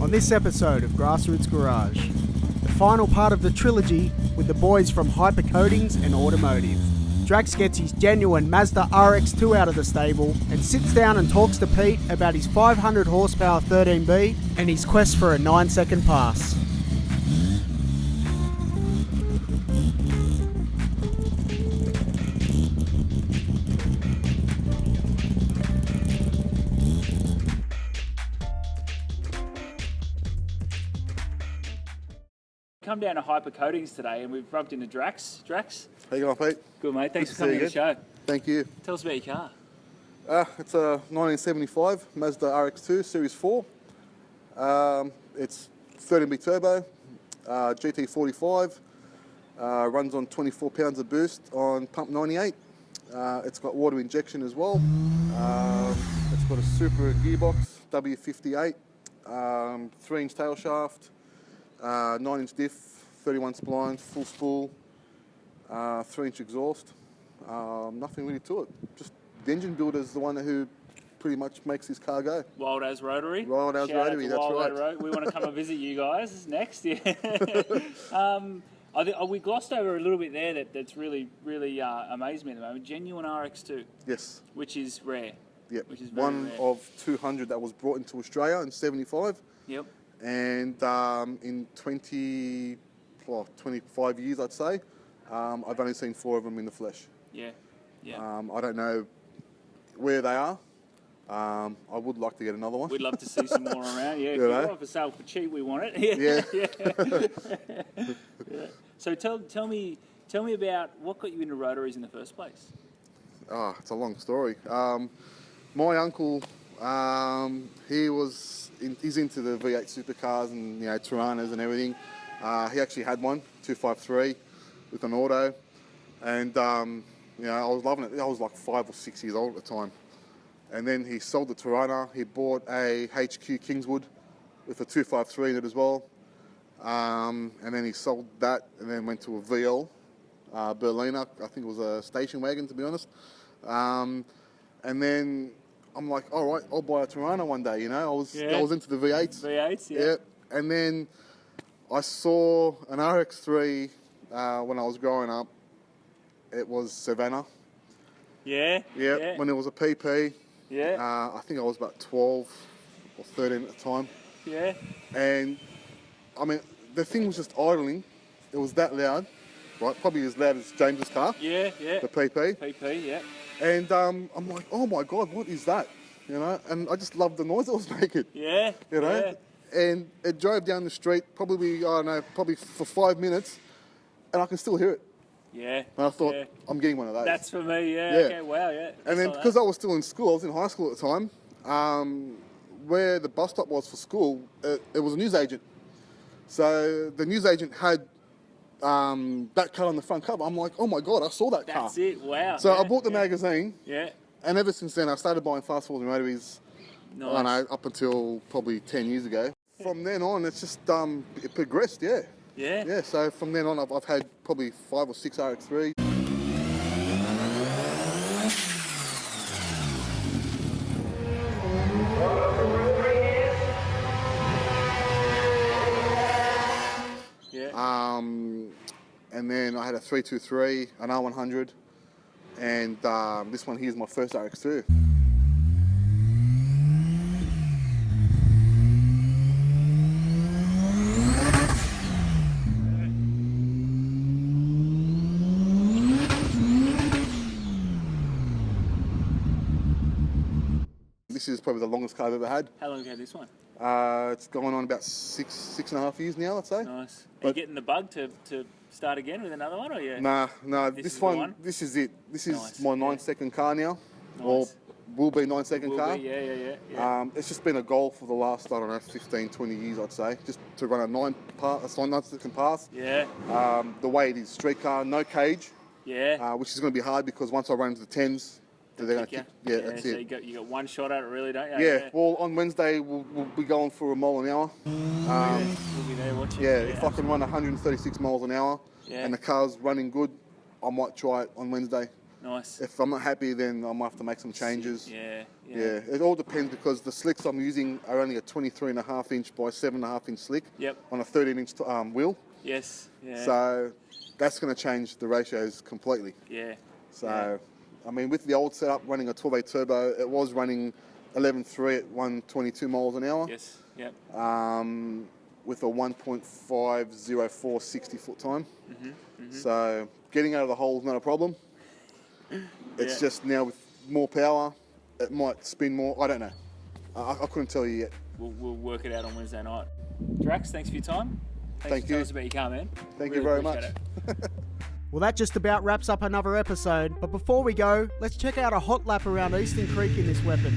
on this episode of Grassroots Garage. The final part of the trilogy with the boys from HYPER Coatings and Automotive. Drax gets his genuine Mazda RX2 out of the stable and sits down and talks to Pete about his 500 horsepower 13B and his quest for a 9-second pass. Come down to HYPER Coatings today and we've bumped into Drax. Drax? How you going, Pete? Good, mate. Thanks for coming to the show. Thank you. Tell us about your car. It's a 1975 Mazda RX2 Series 4. It's 13B turbo, GT45, runs on 24 pounds of boost on pump 98. It's got water injection as well. It's got a super gearbox, W58, 3-inch tail shaft, 9-inch diff, 31 splines, full spool, 3-inch exhaust. Nothing really to it. Just the engine builder is the one who pretty much makes this car go. YLD AZ Rotary. YLD AZ Rotary, that's right. We want to come and visit you guys next. Yeah. We glossed over a little bit there that's really amazed me at the moment. Genuine RX2. Yes. Which is rare. Yep. Which is very one rare. of 200 that was brought into Australia in 75. Yep. And in 25 years, I'd say, I've only seen 4 of them in the flesh. Yeah, yeah. I don't know where they are. I would like to get another one. We'd love to see some more around. Yeah, if You you've know? got it for sale for cheap, we want it. Yeah. Yeah. So tell me about what got you into rotaries in the first place. Oh, it's a long story. My uncle, he's into the V8 supercars and Tiranas and everything. He actually had one, 253, with an auto, and I was loving it. I was like 5 or 6 years old at the time, and then he sold the Tirana. He bought a HQ Kingswood with a 253 in it as well, and then he sold that and then went to a VL Berliner. I think it was a station wagon, to be honest, and then I'm like, all right, I'll buy a Tirana one day. I was into the V8s. V8s, yeah. Yeah. And then I saw an RX3 when I was growing up. It was Savannah. Yeah. Yeah. When it was a PP. Yeah. I think I was about 12 or 13 at the time. Yeah. And I mean, the thing was just idling. It was that loud, right? Probably as loud as James's car. Yeah. Yeah. The PP. PP. Yeah. And I'm like, oh my God, what is that? And I just loved the noise it was making. Yeah. Yeah. And it drove down the street probably for 5 minutes, and I can still hear it. Yeah. And I thought, I'm getting one of those. That's for me, yeah. Yeah. Okay, wow, yeah. And then because I was still in school, I was in high school at the time, where the bus stop was for school, it was a newsagent. So the newsagent had that car on the front cover. I'm like, oh my God, I saw that car. That's it, wow. So I bought the magazine. Yeah. And ever since then, I started buying fast forwards and rotaries. Nice. I don't know, up until probably 10 years ago. From then on, it's just it progressed, yeah. Yeah. Yeah, so from then on, I've had probably 5 or 6 RX3. Yeah. And then I had a 323, an R100, and this one here is my first RX2. This is probably the longest car I've ever had. How long have you had this one? It's going on about six and a half years now, I'd say. Nice. Are you getting the bug to start again with another one, or yeah? Nah, This this is one, this is it. This is Nice, my yeah. 9-second car now, Nice. or will be 9-second car. Yeah. It's just been a goal for the last, 15, 20 years, I'd say, just to run a 9-second pass. Yeah. The way it is, street car, no cage, Yeah. which is going to be hard because once I run into the 10s, they're going to kick. Yeah, that's so it. you got one shot at it, really, don't you? Yeah, well, on Wednesday, we'll be going for a mile an hour. We'll be there watching. Yeah, if I can run 136 miles an hour and the car's running good, I might try it on Wednesday. Nice. If I'm not happy, then I might have to make some changes. Yeah. It all depends because the slicks I'm using are only a 23.5 inch by 7.5 inch slick on a 13 inch wheel. Yes. Yeah. So that's going to change the ratios completely. Yeah. So, I mean, with the old setup running a 12A turbo, it was running 11.3 at 122 miles an hour. Yes. Yep. With a 1.504 60-foot time. So getting out of the hole is not a problem. It's just now with more power, it might spin more. I don't know. I couldn't tell you yet. We'll work it out on Wednesday night. Drax, thanks for your time. Thank for you. telling us about your car, man. Thank Really you very appreciate much. it. Well, that just about wraps up another episode, but before we go, let's check out a hot lap around Eastern Creek in this weapon.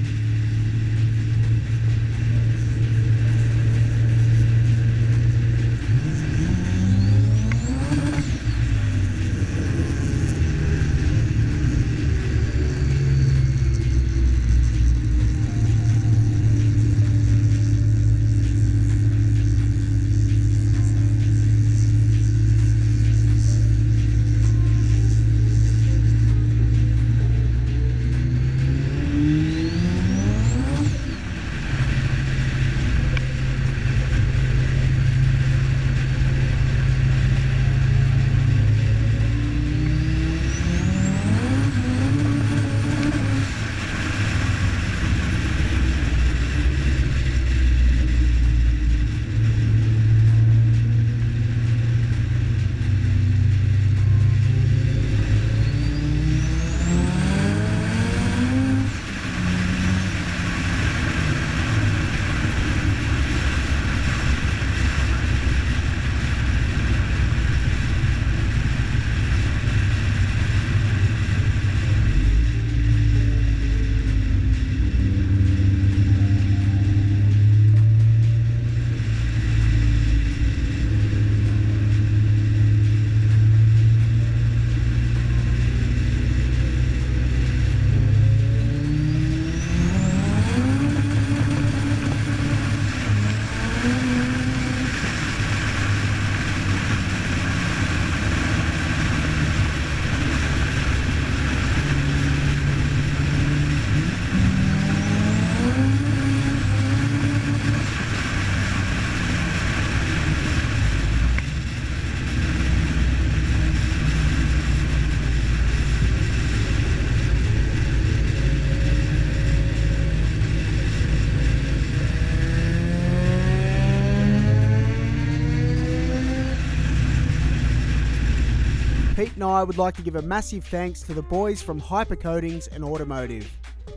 Pete and I would like to give a massive thanks to the boys from HYPER Coatings and Automotive.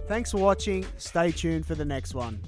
Thanks for watching. Stay tuned for the next one.